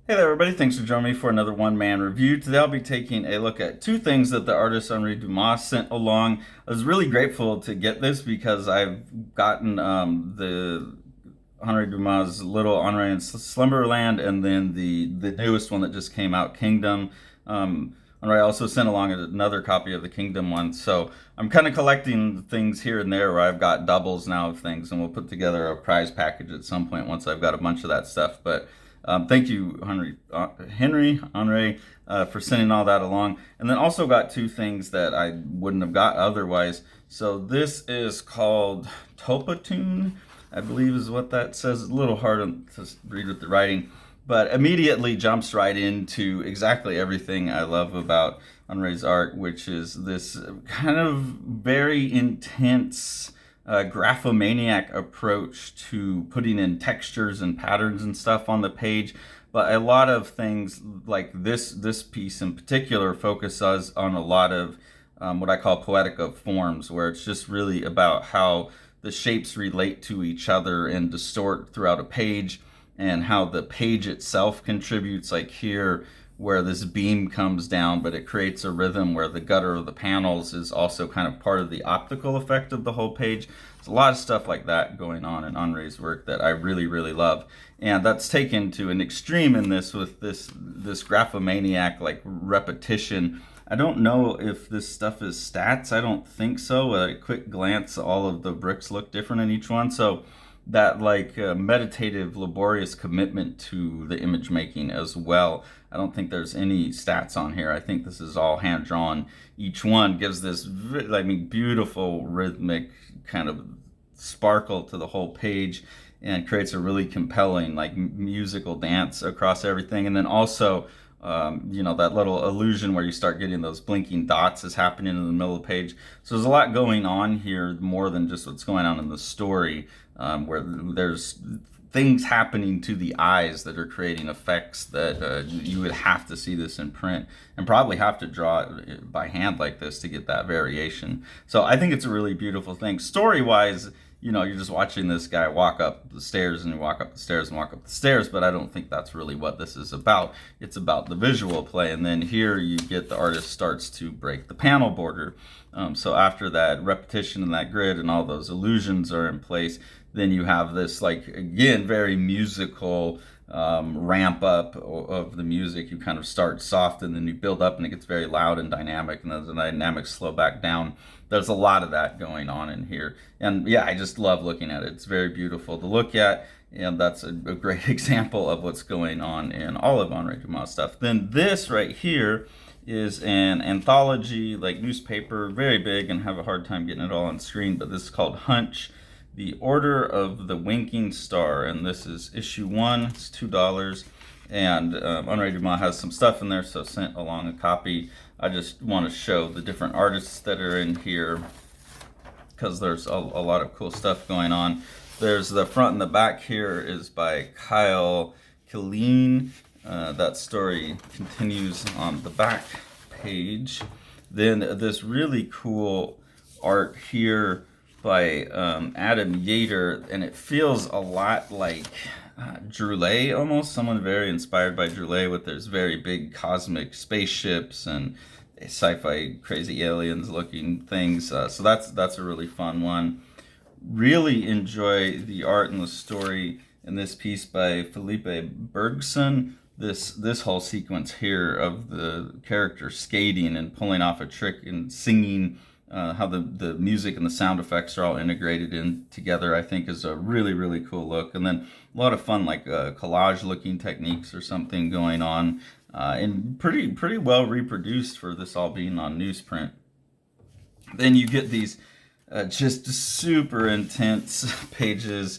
Hey there, everybody. Thanks for joining me for another one-man review. Today I'll be taking a look at two things that the artist Henri Dumas sent along. I was really grateful to get this because I've gotten the Henri Dumas' Little Henri in Slumberland and then the newest one that just came out, Kingdom. Henri also sent along another copy of the Kingdom one. So I'm kind of collecting things here and there where I've got doubles now of things, and we'll put together a prize package at some point once I've got a bunch of that stuff. But thank you, Henri, for sending all that along. And then also got two things that I wouldn't have got otherwise. So this is called TULPA TOON, I believe is what that says. It's a little hard to read with the writing, but immediately jumps right into exactly everything I love about Henri's art, which is this kind of very intense graphomaniac approach to putting in textures and patterns and stuff on the page. But a lot of things like this piece in particular focuses on a lot of what I call poetic of forms, where it's just really about how the shapes relate to each other and distort throughout a page, and how the page itself contributes, like here where this beam comes down, but it creates a rhythm where the gutter of the panels is also kind of part of the optical effect of the whole page. There's a lot of stuff like that going on in Henri's work that I really, really love. And that's taken to an extreme in this with this graphomaniac like repetition. I don't know if this stuff is stats. I don't think so. At a quick glance, all of the bricks look different in each one. So that meditative, laborious commitment to the image making as well. I don't think there's any stats on here. I think this is all hand drawn. Each one gives this, beautiful rhythmic kind of sparkle to the whole page, and creates a really compelling musical dance across everything. And then also, that little illusion where you start getting those blinking dots is happening in the middle of the page. So there's a lot going on here, more than just what's going on in the story, where there's things happening to the eyes that are creating effects that you would have to see this in print and probably have to draw it by hand like this to get that variation. So I think it's a really beautiful thing. Story-wise, you're just watching this guy walk up the stairs and walk up the stairs and walk up the stairs, but I don't think that's really what this is about. It's about the visual play, and then here you get the artist starts to break the panel border. So after that repetition and that grid and all those illusions are in place, then you have this, again, very musical ramp up of the music. You kind of start soft and then you build up and it gets very loud and dynamic, and then the dynamics slow back down. There's a lot of that going on in here. And yeah, I just love looking at it. It's very beautiful to look at. And that's a great example of what's going on in all of Henri Dumas stuff. Then this right here is an anthology, newspaper, very big, and have a hard time getting it all on screen, but this is called Hunch, The Order of the Winking Star, and this is issue 1. It's $2, and Henri Dumas has some stuff in there, so sent along a copy. I just want to show the different artists that are in here because there's a lot of cool stuff going on. There's the front and the back here is by Kyle Killeen. That story continues on the back page. Then this really cool art here by Adam Yater, and it feels a lot like Droulet almost, someone very inspired by Droulet with those very big cosmic spaceships and sci-fi crazy aliens looking things. So that's a really fun one. Really enjoy the art and the story in this piece by Felipe Bergson. This whole sequence here of the character skating and pulling off a trick and singing, how the music and the sound effects are all integrated in together, I think is a really, really cool look. And then a lot of fun collage looking techniques or something going on, and pretty well reproduced for this all being on newsprint. Then you get these just super intense pages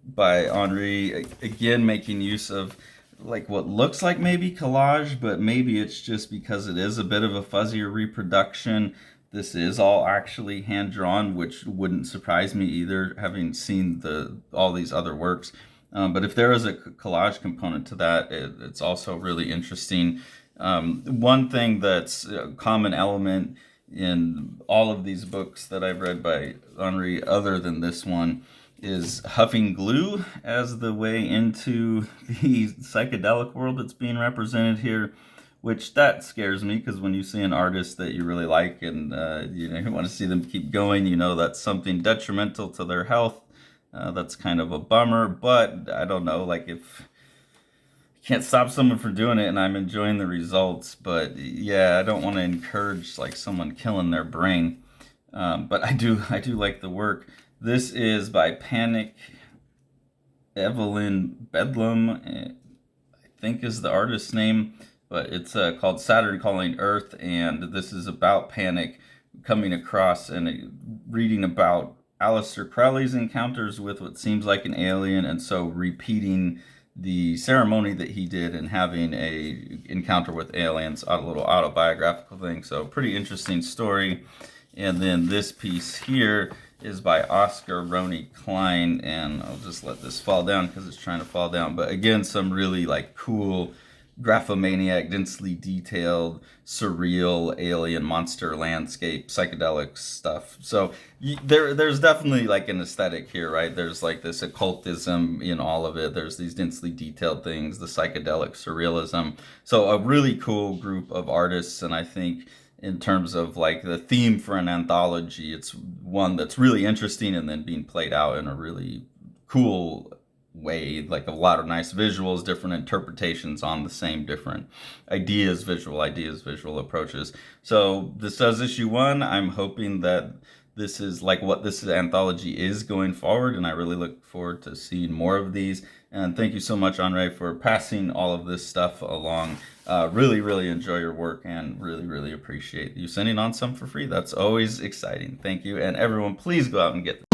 by Henri, again making use of what looks like maybe collage, but maybe it's just because it is a bit of a fuzzier reproduction. This is all actually hand drawn, which wouldn't surprise me either, having seen all these other works. But if there is a collage component to that, it's also really interesting. One thing that's a common element in all of these books that I've read by Henri, other than this one, is huffing glue as the way into the psychedelic world that's being represented here, which that scares me, because when you see an artist that you really like and you want to see them keep going, that's something detrimental to their health. That's kind of a bummer, but I don't know, like, if can't stop someone from doing it and I'm enjoying the results. But yeah, I don't want to encourage like someone killing their brain. But I do like the work. This is by Panic Evelyn Bedlam, I think is the artist's name, but it's called Saturn Calling Earth, and this is about Panic coming across and reading about Aleister Crowley's encounters with what seems like an alien, and so repeating the ceremony that he did and having a encounter with aliens, a little autobiographical thing. So pretty interesting story. And then this piece here is by Oscar Roney Klein, and I'll just let this fall down because it's trying to fall down. But again, some really like cool graphomaniac, densely detailed, surreal alien monster landscape, psychedelic stuff. So there's definitely like an aesthetic here, right? There's like this occultism in all of it. There's these densely detailed things, the psychedelic surrealism. So a really cool group of artists, and I think in terms of like the theme for an anthology, it's one that's really interesting and then being played out in a really cool way, like a lot of nice visuals, different interpretations on the same different visual approaches. So this does issue 1. I'm hoping that this is like what this anthology is going forward, and I really look forward to seeing more of these. And thank you so much, Henri, for passing all of this stuff along. Really, really enjoy your work, and really, really appreciate you sending on some for free. That's always exciting. Thank you. And everyone, please go out and get this.